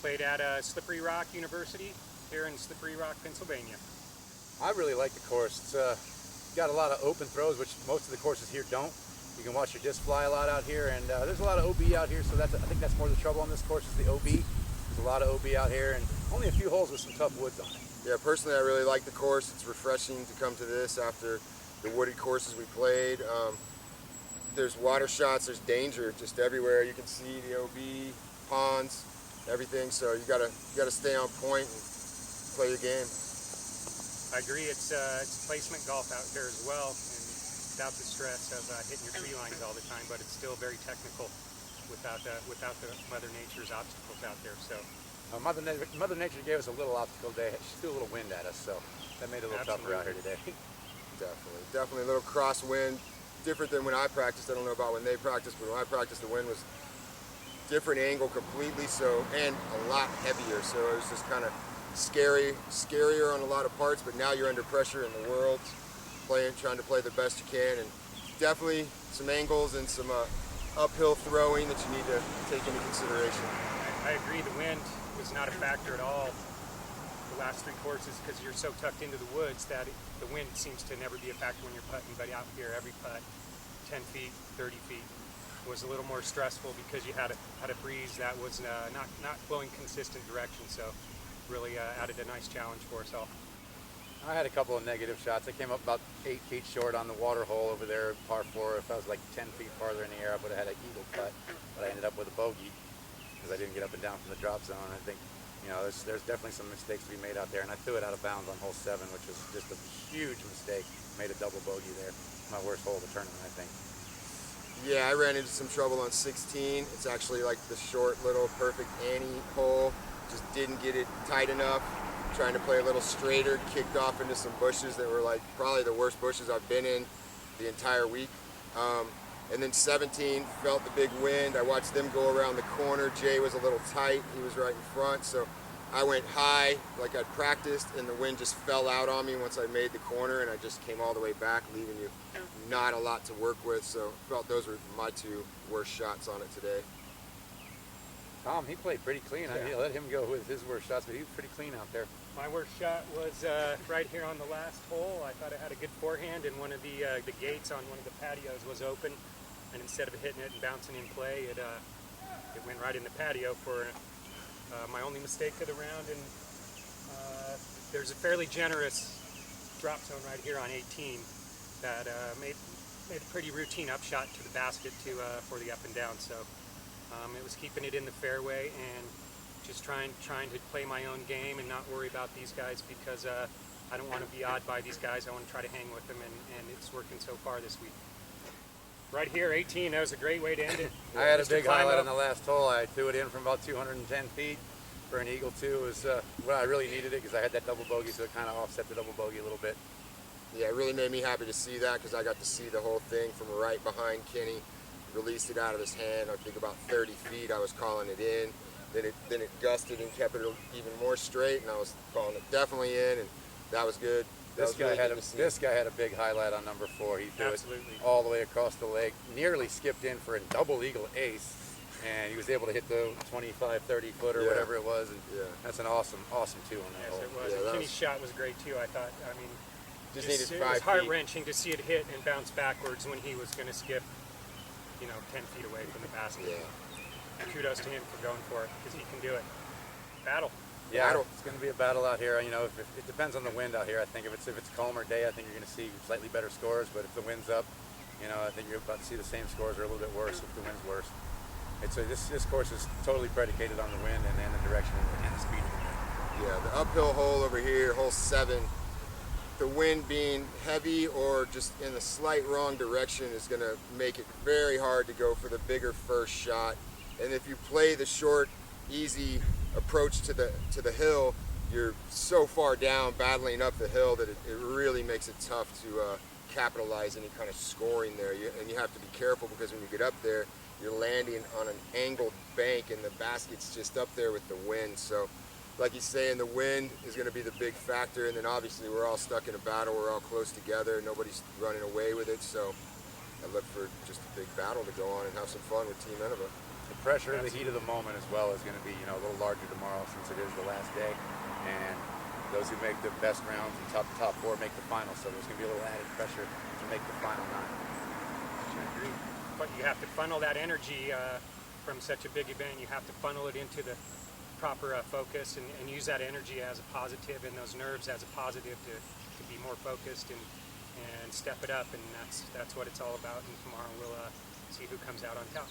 Played at Slippery Rock University here in Slippery Rock, Pennsylvania. I really like the course. It's got a lot of open throws, which most of the courses here don't. You can watch your disc fly a lot out here, and there's a lot of OB out here, so I think that's more the trouble on this course is the OB. There's a lot of OB out here, and only a few holes with some tough woods on it. Yeah, personally, I really like the course. It's refreshing to come to this after the wooded courses we played. There's water shots, there's danger just everywhere. You can see the OB, ponds, everything, so you gotta stay on point and play your game. I agree. It's placement golf out here as well, and without the stress of hitting your tree lines all the time. But it's still very technical without the Mother Nature's obstacles out there. So Mother Nature gave us a little obstacle today. She threw a little wind at us, so that made it a little tougher out here today. Definitely a little crosswind, different than when I practiced. I don't know about when they practiced, but when I practiced, the wind was different angle completely, so, and a lot heavier, so it was just kind of scarier on a lot of parts. But now you're under pressure in the world, trying to play the best you can, and definitely some angles and some uphill throwing that you need to take into consideration. I agree. The wind was not a factor at all the last three courses because you're so tucked into the woods that the wind seems to never be a factor when you're putting. But out here, every putt, 10 feet, 30 feet, was a little more stressful because you had a breeze that was not blowing consistent direction. So really added a nice challenge for us all. I had a couple of negative shots. I came up about 8 feet short on the water hole over there, par 4. If I was like 10 feet farther in the air, I would have had an eagle putt, but I ended up with a bogey because I didn't get up and down from the drop zone. I think, you know, there's definitely some mistakes to be made out there, and I threw it out of bounds on hole 7, which was just a huge mistake. Made a double bogey there. My worst hole of the tournament, I think. Yeah, I ran into some trouble on 16. It's actually like the short little perfect Annie hole. Just didn't get it tight enough. Trying to play a little straighter, kicked off into some bushes that were like probably the worst bushes I've been in the entire week. And then 17, felt the big wind. I watched them go around the corner. Jay was a little tight. He was right in front. So I went high like I'd practiced, and the wind just fell out on me once I made the corner, and I just came all the way back, leaving you not a lot to work with. So felt those were my 2 worst shots on it today. Tom, he played pretty clean. Yeah. I let him go with his worst shots, but he was pretty clean out there. My worst shot was right here on the last hole. I thought I had a good forehand, and one of the gates on one of the patios was open, and instead of hitting it and bouncing in play, it went right in the patio for my only mistake of the round. And there's a fairly generous drop zone right here on 18 that made a pretty routine upshot to the basket for the up and down. So it was keeping it in the fairway and just trying to play my own game and not worry about these guys because I don't want to be odd by these guys. I want to try to hang with them, and it's working so far this week. Right here, 18, that was a great way to end it. I had a big highlight on the last hole. I threw it in from about 210 feet for an eagle 2. It was I really needed it because I had that double bogey, so it kind of offset the double bogey a little bit. Yeah, it really made me happy to see that because I got to see the whole thing from right behind Kenny. Released it out of his hand, I think about 30 feet. I was calling it in. Then it gusted and kept it even more straight, and I was calling it definitely in, and that was good. This guy had a big highlight on number 4. He threw it all the way across the leg, nearly skipped in for a double eagle ace, and he was able to hit the 25, 30 foot or whatever it was. And that's an awesome 2 on that hole. Yes, it was. And Kenny's shot was great too. I thought. I mean, just needed 5 feet. It was heart-wrenching to see it hit and bounce backwards when he was going to skip, 10 feet away from the basket. Yeah. Kudos to him for going for it because he can do it. Battle. Yeah, it's going to be a battle out here. If it depends on the wind out here. I think if it's a calmer day, I think you're going to see slightly better scores. But if the wind's up, I think you're about to see the same scores or a little bit worse if the wind's worse. This course is totally predicated on the wind and the direction and the speed of the wind. Yeah, the uphill hole over here, hole 7. The wind being heavy or just in the slight wrong direction is going to make it very hard to go for the bigger first shot. And if you play the short, easy approach to the hill, you're so far down battling up the hill that it really makes it tough to capitalize any kind of scoring there. And you have to be careful because when you get up there, you're landing on an angled bank and the basket's just up there with the wind. So like he's saying, the wind is going to be the big factor, and then obviously we're all stuck in a battle. We're all close together. Nobody's running away with it, so I look for just a big battle to go on and have some fun with Team Innova. The pressure and the heat of the moment as well is going to be, a little larger tomorrow since it is the last day. And those who make the best rounds and top four make the final. So there's going to be a little added pressure to make the final 9. I agree. But you have to funnel that energy from such a big event. You have to funnel it into the proper focus and use that energy as a positive and those nerves as a positive to be more focused and step it up. And that's what it's all about. And tomorrow we'll see who comes out on top.